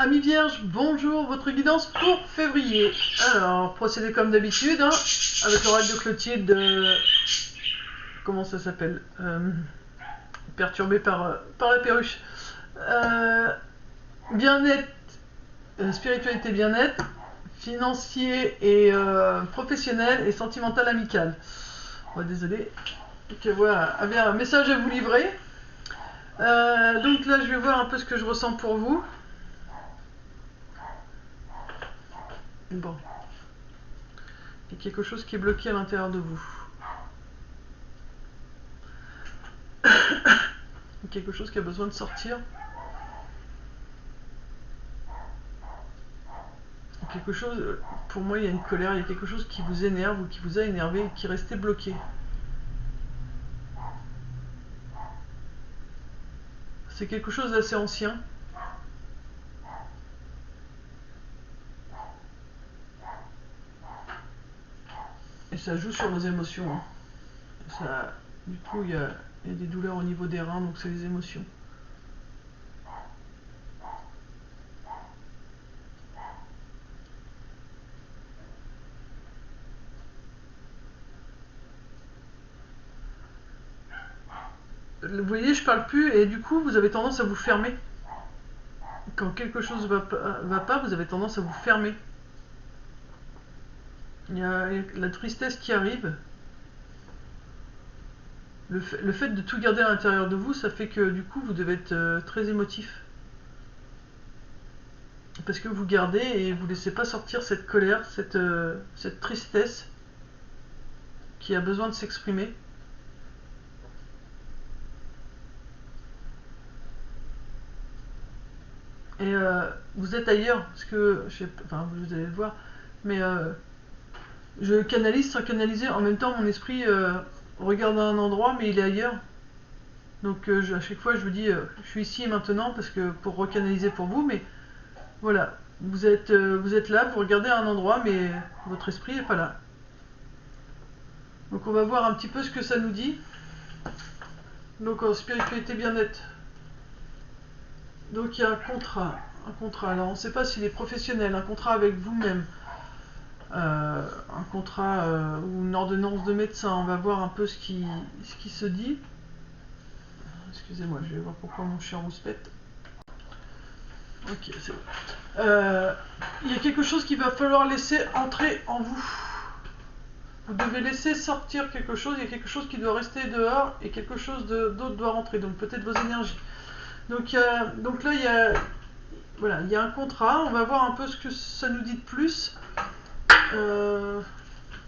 Amis vierges, bonjour, votre guidance pour février. Alors, procédez comme d'habitude, hein, avec l'oracle de Clotilde de... Comment ça s'appelle perturbé par la perruche. Bien-être, spiritualité bien-être, financier et professionnel et sentimental amical. Oh, désolé. Ok, voilà, avait un message à vous livrer. Donc là, je vais voir un peu ce que je ressens pour vous. Bon. Il y a quelque chose qui est bloqué à l'intérieur de vous. Quelque chose qui a besoin de sortir. Quelque chose, pour moi, il y a une colère, il y a quelque chose qui vous énerve ou qui vous a énervé et qui restait bloqué. C'est quelque chose d'assez ancien. Et ça joue sur vos émotions. Hein. Ça, du coup, il y a des douleurs au niveau des reins, donc c'est les émotions. Vous voyez, je parle plus et du coup, vous avez tendance à vous fermer. Quand quelque chose va pas, vous avez tendance à vous fermer. Il y a la tristesse qui arrive. Le fait de tout garder à l'intérieur de vous, ça fait que du coup, vous devez être très émotif. Parce que vous gardez et vous ne laissez pas sortir cette colère, cette tristesse qui a besoin de s'exprimer. Et vous êtes ailleurs, parce que, enfin, vous allez le voir, mais je canalise sans canaliser. En même temps, mon esprit regarde à un endroit, mais il est ailleurs. Donc à chaque fois, je vous dis, je suis ici et maintenant, parce que pour recanaliser pour vous, mais voilà, vous êtes là, vous regardez à un endroit, mais votre esprit n'est pas là. Donc on va voir un petit peu ce que ça nous dit. Donc en spiritualité bien-être. Donc il y a un contrat. Alors on ne sait pas s'il est professionnel, un contrat avec vous-même. Un contrat ou une ordonnance de médecin. On va voir un peu ce qui se dit. Excusez-moi, je vais voir pourquoi mon chien rouspète. Ok, c'est bon. Il y a quelque chose qu'il va falloir laisser entrer en vous. Vous devez laisser sortir quelque chose, il y a quelque chose qui doit rester dehors et quelque chose d'autre doit rentrer, donc peut-être vos énergies. Donc là, il y a un contrat, on va voir un peu ce que ça nous dit de plus.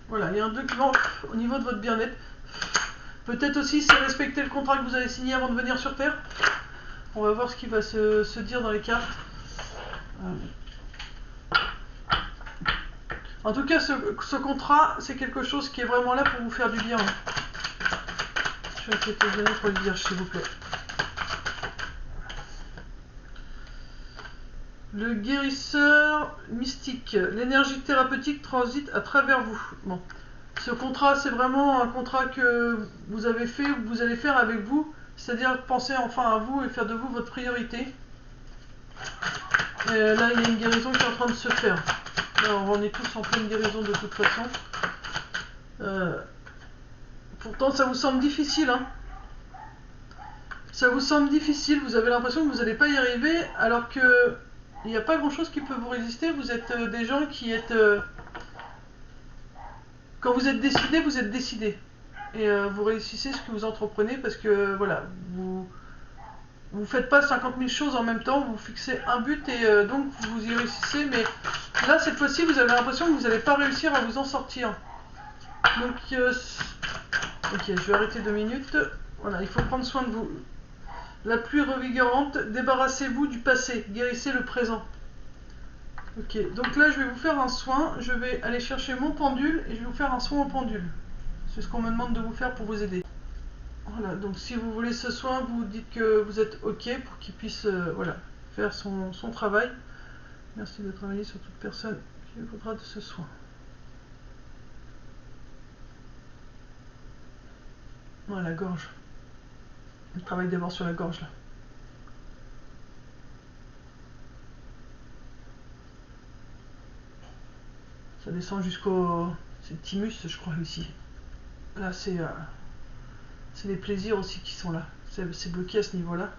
Voilà, il y a un document au niveau de votre bien-être. Peut-être aussi c'est respecter le contrat que vous avez signé avant de venir sur Terre. On va voir ce qui va se dire dans les cartes. En tout cas, ce contrat, c'est quelque chose qui est vraiment là pour vous faire du bien. Je vais essayer de donner pour le dire, s'il vous plaît. Le guérisseur mystique. L'énergie thérapeutique transite à travers vous. Bon. Ce contrat, c'est vraiment un contrat que vous avez fait ou que vous allez faire avec vous. C'est-à-dire penser enfin à vous et faire de vous votre priorité. Et là, il y a une guérison qui est en train de se faire. Alors, on est tous en pleine guérison de toute façon. Pourtant, ça vous semble difficile, hein. Ça vous semble difficile, vous avez l'impression que vous n'allez pas y arriver, alors que il n'y a pas grand-chose qui peut vous résister. Vous êtes des gens qui êtes... quand vous êtes décidé, vous êtes décidé. Et vous réussissez ce que vous entreprenez parce que, voilà, vous faites pas 50 000 choses en même temps, vous fixez un but et donc vous y réussissez. Mais là, cette fois-ci, vous avez l'impression que vous n'allez pas réussir à vous en sortir. Donc, ok, je vais arrêter 2 minutes. Voilà, il faut prendre soin de vous. La pluie revigorante, débarrassez-vous du passé, guérissez le présent. Ok, donc là, je vais vous faire un soin. Je vais aller chercher mon pendule et je vais vous faire un soin au pendule. C'est ce qu'on me demande de vous faire pour vous aider. Voilà, donc si vous voulez ce soin, vous dites que vous êtes ok pour qu'il puisse voilà, faire son travail. Merci de travailler sur toute personne qui voudra de ce soin. Voilà, la gorge. Je travaille d'abord sur la gorge là. Ça descend jusqu'au... C'est Timus, je crois, ici. Là, c'est les plaisirs aussi qui sont là. C'est bloqué à ce niveau-là.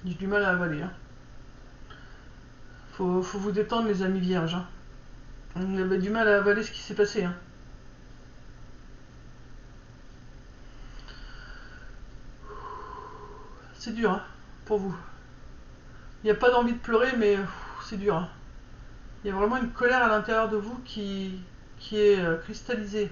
J'ai du mal à avaler. Hein. Faut vous détendre, les amis vierges. Hein. On avait du mal à avaler ce qui s'est passé. Hein. C'est dur, hein, pour vous. Il n'y a pas d'envie de pleurer, mais c'est dur. Hein. Il y a vraiment une colère à l'intérieur de vous qui est cristallisée.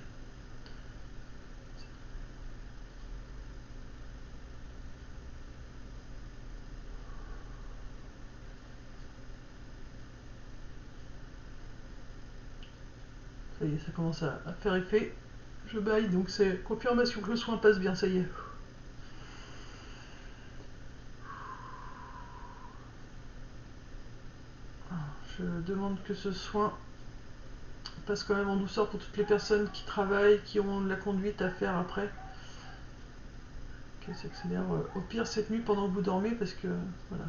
Ça y est, ça commence à faire effet. Je baille, donc c'est confirmation que le soin passe bien, ça y est. Je demande que ce soin passe quand même en douceur pour toutes les personnes qui travaillent, qui ont de la conduite à faire après. Que ça s'accélère au pire cette nuit pendant que vous dormez, parce que voilà.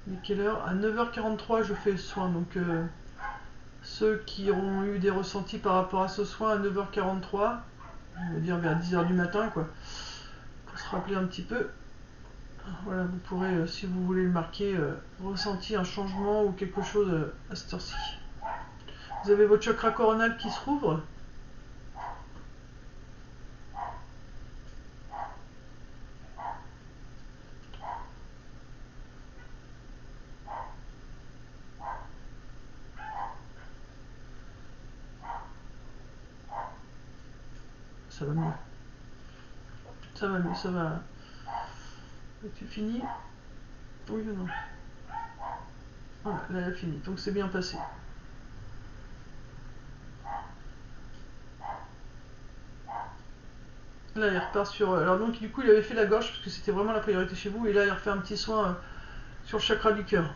Il est quelle heure? À 9h43 je fais le soin, donc ceux qui auront eu des ressentis par rapport à ce soin à 9h43, on va dire vers 10h du matin, quoi, pour se rappeler un petit peu. Voilà, vous pourrez, si vous voulez le marquer, ressentir un changement ou quelque chose à cette heure-ci. Vous avez votre chakra coronal qui se rouvre. Ça va mieux. Ça va mieux, ça va. Tu finis? Oui ou non? Voilà, là elle a fini, donc c'est bien passé. Là il repart sur... Alors donc du coup il avait fait la gorge parce que c'était vraiment la priorité chez vous, et là il refait un petit soin sur le chakra du cœur.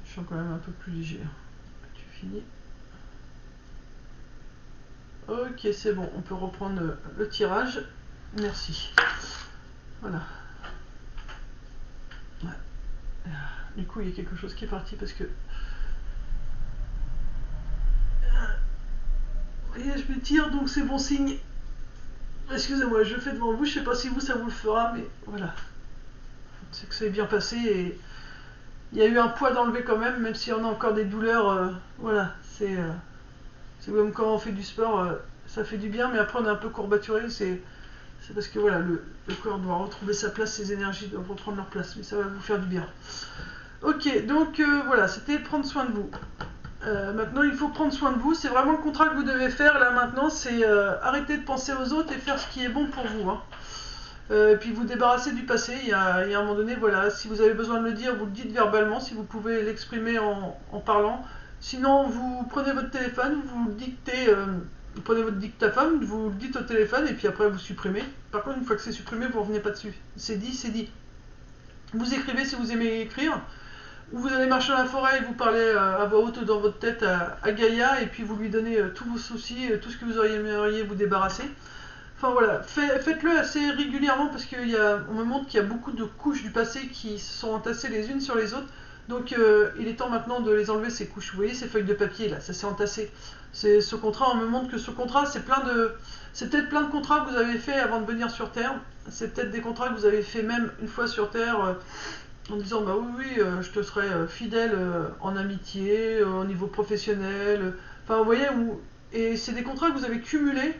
Je sens quand même un peu plus léger. Tu finis. Ok, c'est bon, on peut reprendre le tirage. Merci. Voilà. Ouais. Du coup, il y a quelque chose qui est parti parce que... Vous voyez, je me tire, donc c'est bon signe. Excusez-moi, je le fais devant vous, je sais pas si vous, ça vous le fera, mais voilà. C'est que c'est bien passé et... Il y a eu un poids d'enlever quand même si on a encore des douleurs. Voilà, c'est comme quand on fait du sport, ça fait du bien, mais après on est un peu courbaturé, c'est parce que voilà, le corps doit retrouver sa place, ses énergies doivent reprendre leur place, mais ça va vous faire du bien. Ok, donc voilà, c'était prendre soin de vous. Maintenant, il faut prendre soin de vous, c'est vraiment le contrat que vous devez faire là maintenant, c'est arrêter de penser aux autres et faire ce qui est bon pour vous. Hein. Et puis vous débarrasser du passé, il y a un moment donné, voilà, si vous avez besoin de le dire, vous le dites verbalement, si vous pouvez l'exprimer en parlant. Sinon, vous prenez votre téléphone, vous le dictez, vous prenez votre dictaphone, vous le dites au téléphone et puis après vous supprimez. Par contre, une fois que c'est supprimé, vous ne revenez pas dessus. C'est dit, c'est dit. Vous écrivez si vous aimez écrire, ou vous allez marcher dans la forêt et vous parlez à voix haute dans votre tête à Gaïa et puis vous lui donnez tous vos soucis, tout ce que vous aimeriez vous débarrasser. Enfin voilà, faites-le assez régulièrement parce qu'on me montre qu'il y a beaucoup de couches du passé qui se sont entassées les unes sur les autres. Donc il est temps maintenant de les enlever ces couches. Vous voyez ces feuilles de papier là, ça s'est entassé. C'est ce contrat, on me montre que ce contrat, c'est peut-être plein de contrats que vous avez fait avant de venir sur Terre. C'est peut-être des contrats que vous avez fait même une fois sur Terre en disant bah oui, je te serai fidèle en amitié, au niveau professionnel. Enfin vous voyez, et c'est des contrats que vous avez cumulés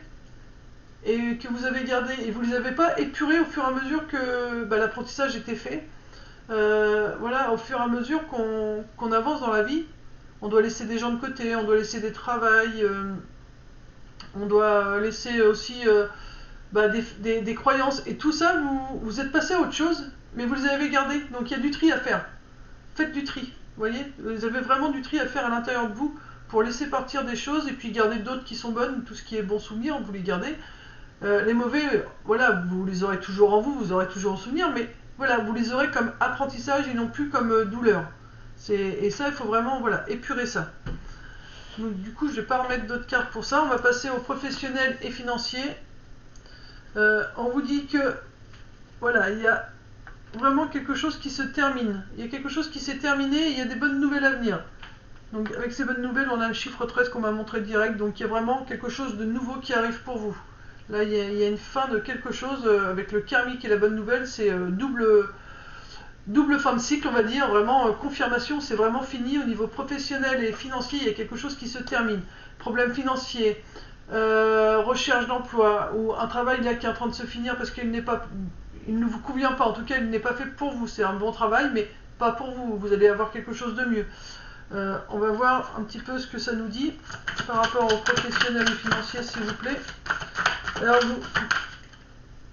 et que vous avez gardé et vous les avez pas épurés au fur et à mesure que l'apprentissage était fait. Voilà, au fur et à mesure qu'on avance dans la vie, on doit laisser des gens de côté, on doit laisser des travails, on doit laisser aussi des croyances. Et tout ça, vous êtes passé à autre chose, mais vous les avez gardés. Donc il y a du tri à faire. Faites du tri, vous voyez. Vous avez vraiment du tri à faire à l'intérieur de vous pour laisser partir des choses et puis garder d'autres qui sont bonnes. Tout ce qui est bon souvenir, vous les gardez. Les mauvais, voilà, vous les aurez toujours en vous, vous aurez toujours en souvenir, mais voilà, vous les aurez comme apprentissage et non plus comme douleur. Et ça, il faut vraiment épurer ça. Donc du coup, je ne vais pas remettre d'autres cartes pour ça. On va passer aux professionnels et financiers. On vous dit que voilà, il y a vraiment quelque chose qui se termine. Il y a quelque chose qui s'est terminé et il y a des bonnes nouvelles à venir. Donc avec ces bonnes nouvelles, on a le chiffre 13 qu'on m'a montré direct. Donc il y a vraiment quelque chose de nouveau qui arrive pour vous. Là, il y a une fin de quelque chose avec le karmique et la bonne nouvelle. C'est double fin de cycle, on va dire. Vraiment, confirmation, c'est vraiment fini. Au niveau professionnel et financier, il y a quelque chose qui se termine. Problème financier, recherche d'emploi, ou un travail là qui est en train de se finir parce qu'il il ne vous convient pas. En tout cas, il n'est pas fait pour vous. C'est un bon travail, mais pas pour vous. Vous allez avoir quelque chose de mieux. On va voir un petit peu ce que ça nous dit par rapport aux professionnels et financiers, s'il vous plaît. Alors,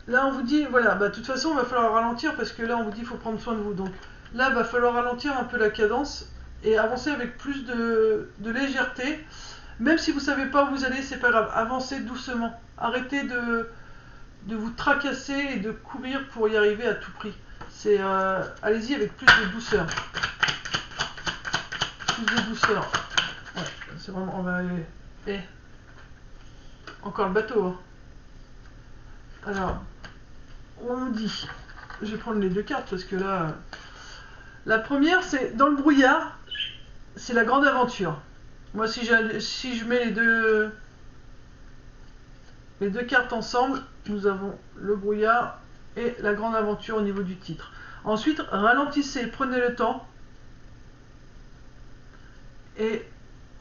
là, on vous dit, voilà, de toute façon, il va falloir ralentir parce que là, on vous dit qu'il faut prendre soin de vous. Donc là, il va falloir ralentir un peu la cadence et avancer avec plus de légèreté. Même si vous ne savez pas où vous allez, c'est pas grave. Avancez doucement. Arrêtez de vous tracasser et de courir pour y arriver à tout prix. Allez-y avec plus de douceur. Plus de douceur. Ouais, c'est vraiment, on va arriver. Et encore le bateau. Hein. Alors, on nous dit, je vais prendre les deux cartes parce que là, la première c'est dans le brouillard, c'est la grande aventure. Moi, si je mets les deux cartes ensemble, nous avons le brouillard et la grande aventure au niveau du titre. Ensuite, ralentissez, prenez le temps. Et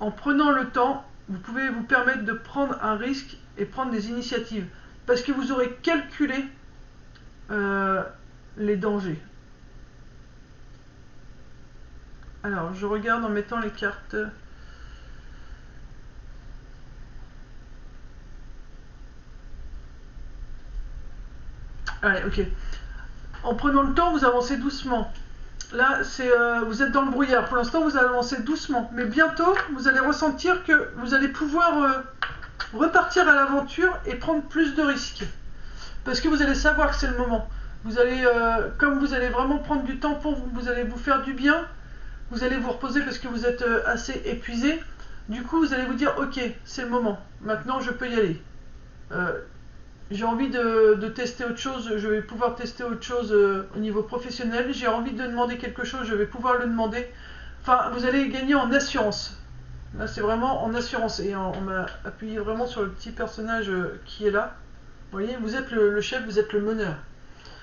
en prenant le temps, vous pouvez vous permettre de prendre un risque et prendre des initiatives. Parce que vous aurez calculé les dangers. Alors, je regarde en mettant les cartes. Allez, ok. En prenant le temps, vous avancez doucement. Là, vous êtes dans le brouillard. Pour l'instant, vous avancez doucement. Mais bientôt, vous allez ressentir que vous allez pouvoir repartir à l'aventure et prendre plus de risques. Parce que vous allez savoir que c'est le moment. Vous allez, comme vous allez vraiment prendre du temps pour vous, vous allez vous faire du bien. Vous allez vous reposer parce que vous êtes assez épuisé. Du coup, vous allez vous dire, ok, c'est le moment. Maintenant, je peux y aller. J'ai envie de tester autre chose, je vais pouvoir tester autre chose au niveau professionnel. J'ai envie de demander quelque chose, je vais pouvoir le demander. Enfin, vous allez gagner en assurance. Là, c'est vraiment en assurance. Et on m'a appuyé vraiment sur le petit personnage qui est là. Vous voyez, vous êtes le chef, vous êtes le meneur.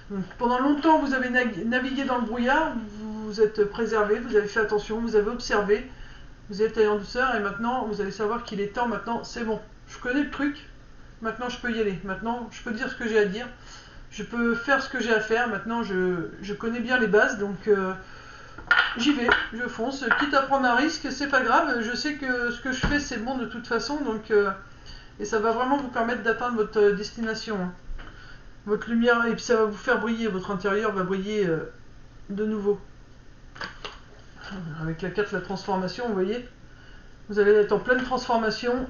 Donc, pendant longtemps, vous avez navigué dans le brouillard, vous êtes préservé, vous avez fait attention, vous avez observé, vous êtes allé en douceur et maintenant, vous allez savoir qu'il est temps. Maintenant, c'est bon. Je connais le truc. Maintenant, je peux y aller. Maintenant, je peux dire ce que j'ai à dire. Je peux faire ce que j'ai à faire. Maintenant, je connais bien les bases. Donc, j'y vais. Je fonce. Quitte à prendre un risque, c'est pas grave. Je sais que ce que je fais, c'est bon de toute façon. Donc, et ça va vraiment vous permettre d'atteindre votre destination. Hein. Votre lumière. Et puis, ça va vous faire briller. Votre intérieur va briller de nouveau. Avec la carte de la transformation, vous voyez. Vous allez être en pleine transformation.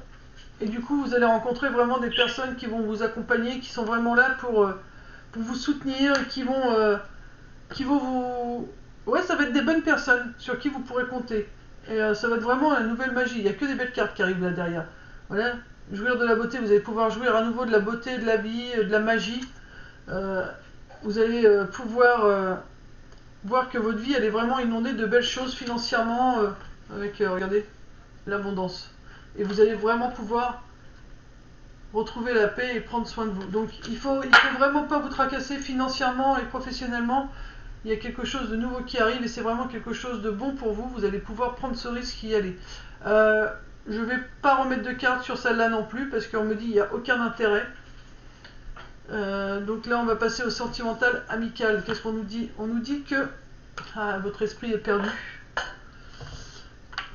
Et du coup, vous allez rencontrer vraiment des personnes qui vont vous accompagner, qui sont vraiment là pour vous soutenir, qui vont vous... Ouais, ça va être des bonnes personnes sur qui vous pourrez compter. Et ça va être vraiment une nouvelle magie. Il n'y a que des belles cartes qui arrivent là derrière. Voilà, jouir de la beauté, vous allez pouvoir jouir à nouveau de la beauté, de la vie, de la magie. Vous allez pouvoir voir que votre vie, elle est vraiment inondée de belles choses financièrement, avec, regardez, l'abondance. Et vous allez vraiment pouvoir retrouver la paix et prendre soin de vous. Donc il faut vraiment pas vous tracasser financièrement et professionnellement. Il y a quelque chose de nouveau qui arrive et c'est vraiment quelque chose de bon pour vous. Vous allez pouvoir prendre ce risque et y aller. Je vais pas remettre de cartes sur celle-là non plus parce qu'on me dit qu'il n'y a aucun intérêt. Donc là, on va passer au sentimental amical. Qu'est-ce qu'on nous dit? On nous dit que votre esprit est perdu.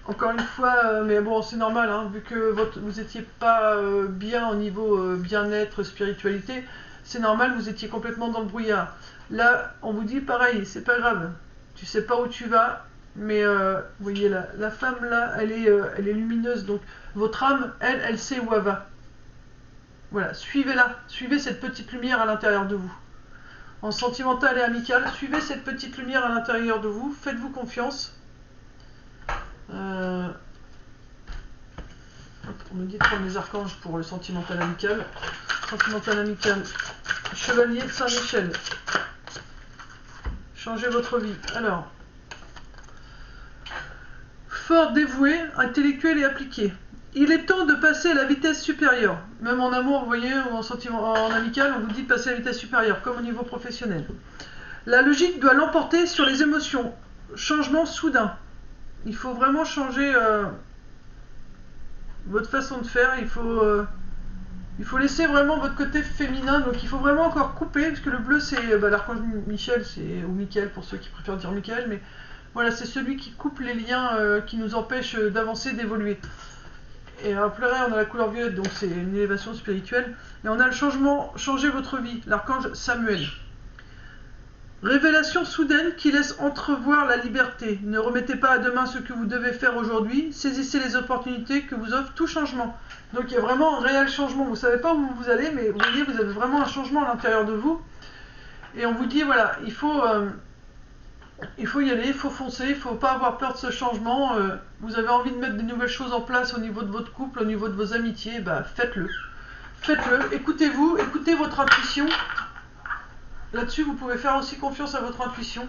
Encore une fois, mais bon, c'est normal, hein, vu que vous n'étiez pas bien au niveau bien-être, spiritualité, c'est normal, vous étiez complètement dans le brouillard. Là, on vous dit pareil, c'est pas grave, tu sais pas où tu vas, mais vous voyez, la femme là, elle est lumineuse, donc votre âme, elle sait où elle va. Voilà, suivez-la, suivez cette petite lumière à l'intérieur de vous. En sentimental et amical, suivez cette petite lumière à l'intérieur de vous, faites-vous confiance. On me dit de prendre les archanges pour le sentimental amical. Sentimental amical, chevalier de Saint-Michel. Changez votre vie. Alors, fort dévoué, intellectuel et appliqué. Il est temps de passer à la vitesse supérieure. Même en amour, vous voyez, ou en amical, on vous dit de passer à la vitesse supérieure, comme au niveau professionnel. La logique doit l'emporter sur les émotions. Changement soudain. Il faut vraiment changer votre façon de faire. Il faut laisser vraiment votre côté féminin. Donc il faut vraiment encore couper, parce que le bleu, c'est l'archange Michel, ou Michael pour ceux qui préfèrent dire Michael, mais voilà, c'est celui qui coupe les liens qui nous empêchent d'avancer, d'évoluer. Et après, on a la couleur violette, donc c'est une élévation spirituelle. Et on a le changement, changer votre vie, l'archange Samuel. Révélation soudaine qui laisse entrevoir la liberté. Ne remettez pas à demain ce que vous devez faire aujourd'hui. Saisissez les opportunités que vous offre tout changement. Donc il y a vraiment un réel changement. Vous ne savez pas où vous allez, mais vous voyez, vous avez vraiment un changement à l'intérieur de vous. Et on vous dit, voilà, il faut y aller, il faut foncer, il ne faut pas avoir peur de ce changement. Vous avez envie de mettre de nouvelles choses en place au niveau de votre couple, au niveau de vos amitiés, faites-le. Faites-le, écoutez-vous, écoutez votre intuition. Là-dessus, vous pouvez faire aussi confiance à votre intuition.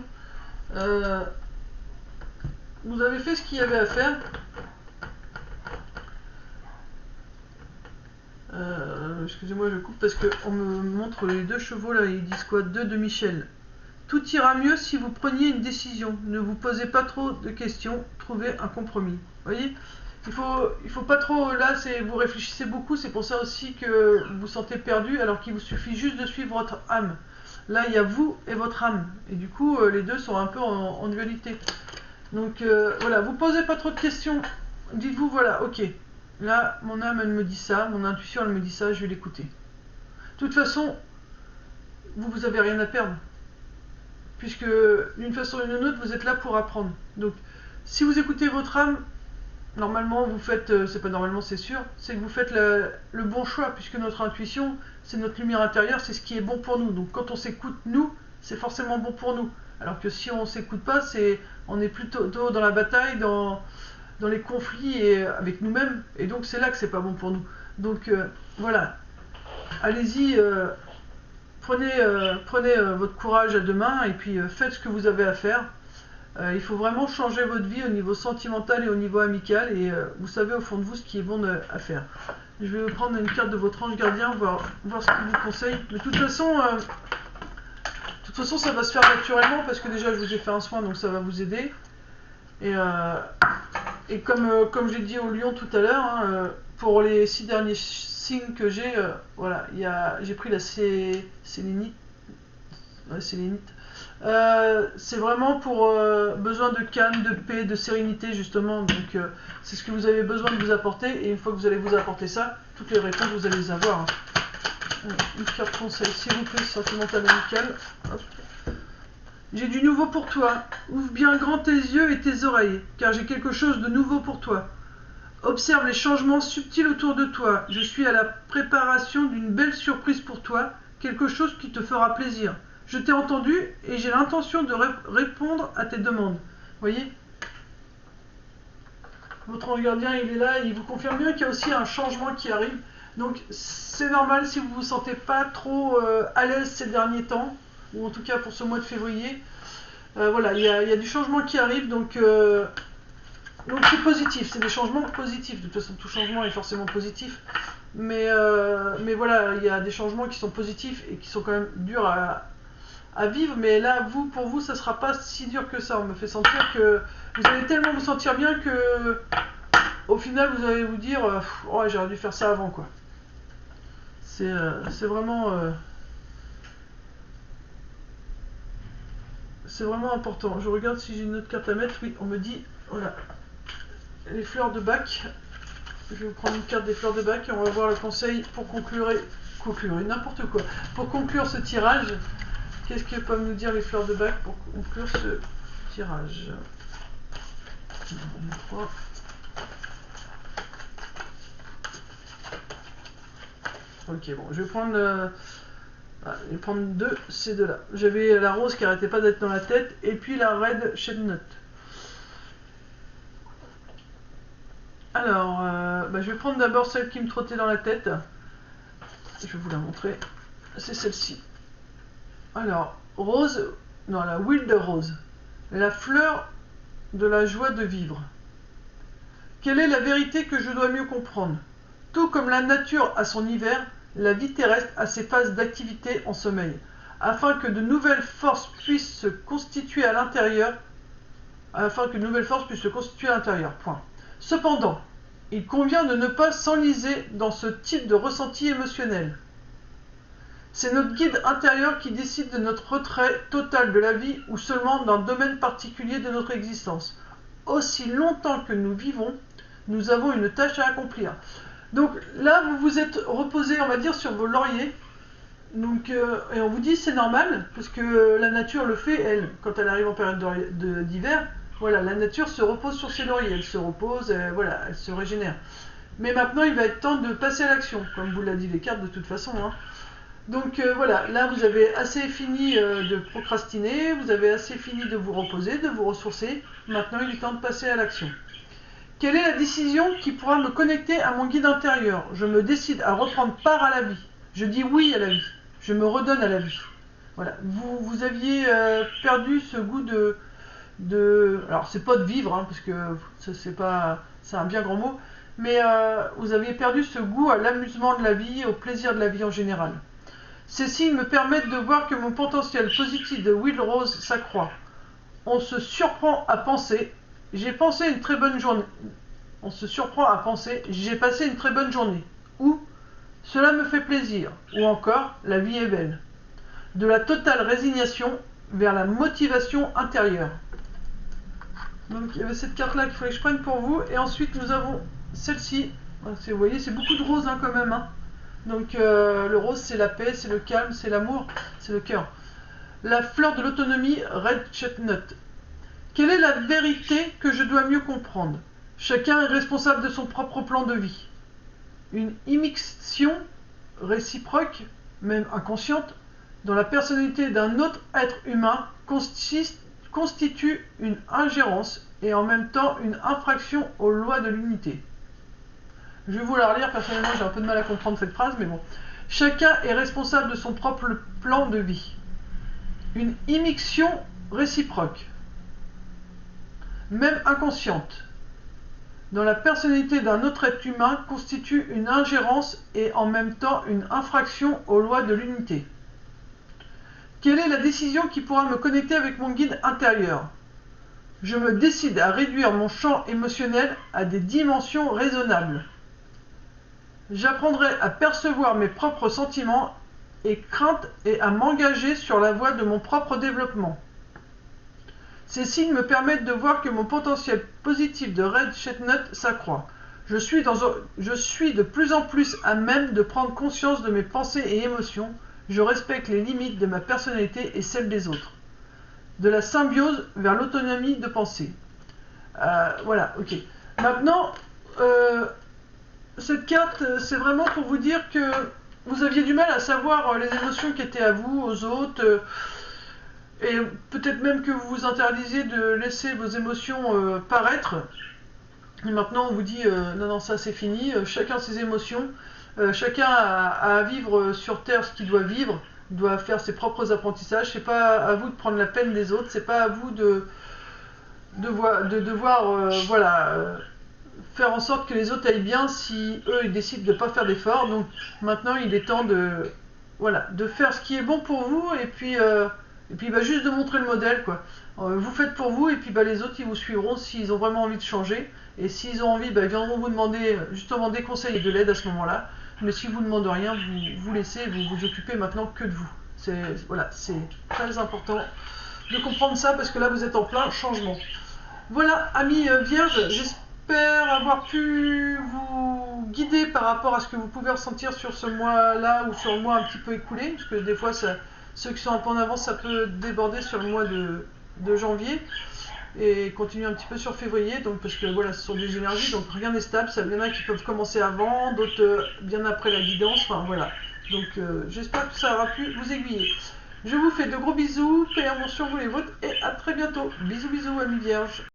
Vous avez fait ce qu'il y avait à faire. Excusez-moi, je coupe parce qu'on me montre les deux chevaux là. Ils disent quoi? 2 de Michel. Tout ira mieux si vous preniez une décision. Ne vous posez pas trop de questions. Trouvez un compromis. Vous voyez, il faut pas trop. Là, vous réfléchissez beaucoup. C'est pour ça aussi que vous vous sentez perdu, alors qu'il vous suffit juste de suivre votre âme. Là, il y a vous et votre âme. Et du coup, les deux sont un peu en dualité. Donc, voilà, vous posez pas trop de questions. Dites-vous, voilà, ok. Là, mon âme, elle me dit ça. Mon intuition, elle me dit ça. Je vais l'écouter. De toute façon, vous avez rien à perdre. Puisque, d'une façon ou d'une autre, vous êtes là pour apprendre. Donc, si vous écoutez votre âme, normalement, vous faites, c'est pas normalement, c'est sûr, c'est que vous faites le bon choix, puisque notre intuition, c'est notre lumière intérieure, c'est ce qui est bon pour nous. Donc quand on s'écoute, nous, c'est forcément bon pour nous. Alors que si on s'écoute pas, on est plutôt dans la bataille, dans les conflits et avec nous-mêmes, et donc c'est là que c'est pas bon pour nous. Donc voilà, allez-y, prenez votre courage à deux mains, et puis faites ce que vous avez à faire. Il faut vraiment changer votre vie au niveau sentimental et au niveau amical, et vous savez au fond de vous ce qui est bon à faire. Je vais prendre une carte de votre ange gardien, voir ce qu'il vous conseille. Mais de toute façon, ça va se faire naturellement, parce que déjà je vous ai fait un soin, donc ça va vous aider. Et comme j'ai dit au lion tout à l'heure, hein, pour les 6 derniers signes que j'ai, voilà, j'ai pris la sélénite. Ouais, sélénite. C'est vraiment pour besoin de calme, de paix, de sérénité justement. Donc c'est ce que vous avez besoin de vous apporter, et une fois que vous allez vous apporter ça, toutes les réponses vous allez les avoir. Une carte conseil, s'il vous plaît, sentimental amical. J'ai du nouveau pour toi. Ouvre bien grand tes yeux et tes oreilles, car j'ai quelque chose de nouveau pour toi. Observe les changements subtils autour de toi. Je suis à la préparation d'une belle surprise pour toi, quelque chose qui te fera plaisir. Je t'ai entendu et j'ai l'intention de répondre à tes demandes. Vous voyez? Votre ange gardien, il est là, il vous confirme bien qu'il y a aussi un changement qui arrive. Donc c'est normal si vous ne vous sentez pas trop à l'aise ces derniers temps, ou en tout cas pour ce mois de février. Voilà, il y a du changement qui arrive, donc c'est positif, c'est des changements positifs. De toute façon, tout changement est forcément positif. Mais voilà, il y a des changements qui sont positifs et qui sont quand même durs à vivre, mais là, pour vous, ça sera pas si dur que ça. On me fait sentir que vous allez tellement vous sentir bien que, au final, vous allez vous dire, oh, j'aurais dû faire ça avant, quoi. C'est vraiment c'est vraiment important. Je regarde si j'ai une autre carte à mettre. Oui, on me dit, voilà, les fleurs de bac. Je vais vous prendre une carte des fleurs de bac et on va voir le conseil pour conclure n'importe quoi. Pour conclure ce tirage, qu'est-ce que peuvent nous dire les fleurs de bac pour conclure ce tirage? Ok, bon, je vais prendre ces deux-là. J'avais la rose qui arrêtait pas d'être dans la tête et puis la red chestnut. Alors, je vais prendre d'abord celle qui me trottait dans la tête. Je vais vous la montrer. C'est celle-ci. Alors, rose, non, la wild rose. La fleur de la joie de vivre. Quelle est la vérité que je dois mieux comprendre? Tout comme la nature a son hiver, la vie terrestre a ses phases d'activité en sommeil, afin que de nouvelles forces puissent se constituer à l'intérieur. Point. Cependant, il convient de ne pas s'enliser dans ce type de ressenti émotionnel. C'est notre guide intérieur qui décide de notre retrait total de la vie ou seulement d'un domaine particulier de notre existence. Aussi longtemps que nous vivons, nous avons une tâche à accomplir. Donc là, vous vous êtes reposé, on va dire, sur vos lauriers. Donc, et on vous dit c'est normal, parce que la nature le fait, elle, quand elle arrive en période d'hiver, voilà, la nature se repose sur ses lauriers, elle se repose, voilà, elle se régénère. Mais maintenant, il va être temps de passer à l'action, comme vous l'a dit les cartes de toute façon. Hein. Donc voilà, là vous avez assez fini de procrastiner, vous avez assez fini de vous reposer, de vous ressourcer. Maintenant, il est temps de passer à l'action. Quelle est la décision qui pourra me connecter à mon guide intérieur? Je me décide à reprendre part à la vie. Je dis oui à la vie. Je me redonne à la vie. Voilà. Vous aviez perdu ce goût alors c'est pas de vivre, hein, parce que c'est un bien grand mot, mais vous aviez perdu ce goût à l'amusement de la vie, au plaisir de la vie en général. Ces signes me permettent de voir que mon potentiel positif de Wild Rose s'accroît. On se surprend à penser, j'ai passé une très bonne journée. On se surprend à penser, j'ai passé une très bonne journée. Ou, cela me fait plaisir. Ou encore, la vie est belle. De la totale résignation vers la motivation intérieure. Donc il y avait cette carte-là qu'il fallait que je prenne pour vous. Et ensuite, nous avons celle-ci. Vous voyez, c'est beaucoup de roses hein, quand même. Hein. Donc le rose, c'est la paix, c'est le calme, c'est l'amour, c'est le cœur. La fleur de l'autonomie, red chestnut. Quelle est la vérité que je dois mieux comprendre? Chacun est responsable de son propre plan de vie. Une immixtion réciproque, même inconsciente, dans la personnalité d'un autre être humain constitue une ingérence et en même temps une infraction aux lois de l'unité. Je vais vous la relire, personnellement j'ai un peu de mal à comprendre cette phrase, mais bon. Chacun est responsable de son propre plan de vie. Une immixtion réciproque, même inconsciente, dans la personnalité d'un autre être humain constitue une ingérence et en même temps une infraction aux lois de l'unité. Quelle est la décision qui pourra me connecter avec mon guide intérieur? Je me décide à réduire mon champ émotionnel à des dimensions raisonnables. J'apprendrai à percevoir mes propres sentiments et craintes et à m'engager sur la voie de mon propre développement. Ces signes me permettent de voir que mon potentiel positif de red chestnut s'accroît. Je suis de plus en plus à même de prendre conscience de mes pensées et émotions. Je respecte les limites de ma personnalité et celles des autres. De la symbiose vers l'autonomie de pensée. Voilà, ok. Maintenant, cette carte, c'est vraiment pour vous dire que vous aviez du mal à savoir les émotions qui étaient à vous, aux autres, et peut-être même que vous vous interdisiez de laisser vos émotions paraître. Et maintenant, on vous dit non, non, ça c'est fini, chacun ses émotions, chacun a à vivre sur Terre ce qu'il doit vivre, doit faire ses propres apprentissages, c'est pas à vous de prendre la peine des autres, c'est pas à vous de devoir faire en sorte que les autres aillent bien si eux ils décident de ne pas faire d'efforts. Donc maintenant il est temps de faire ce qui est bon pour vous et puis juste de montrer le modèle quoi. Vous faites pour vous et puis les autres ils vous suivront s'ils ont vraiment envie de changer et s'ils ont envie ils viendront vous demander justement des conseils et de l'aide à ce moment-là. Mais si vous ne demandez rien, vous laissez, vous vous occupez maintenant que de vous. C'est très important de comprendre ça parce que là vous êtes en plein changement. Voilà, amis vierges, j'espère avoir pu vous guider par rapport à ce que vous pouvez ressentir sur ce mois-là ou sur le mois un petit peu écoulé, parce que des fois, ceux qui sont un peu en avance, ça peut déborder sur le mois de janvier et continuer un petit peu sur février, donc parce que voilà, ce sont des énergies, donc rien n'est stable, il y en a qui peuvent commencer avant, d'autres bien après la guidance, enfin voilà. Donc j'espère que ça aura pu vous aiguiller. Je vous fais de gros bisous, paix et amour sur vous les vôtres, et à très bientôt. Bisous bisous amis vierges.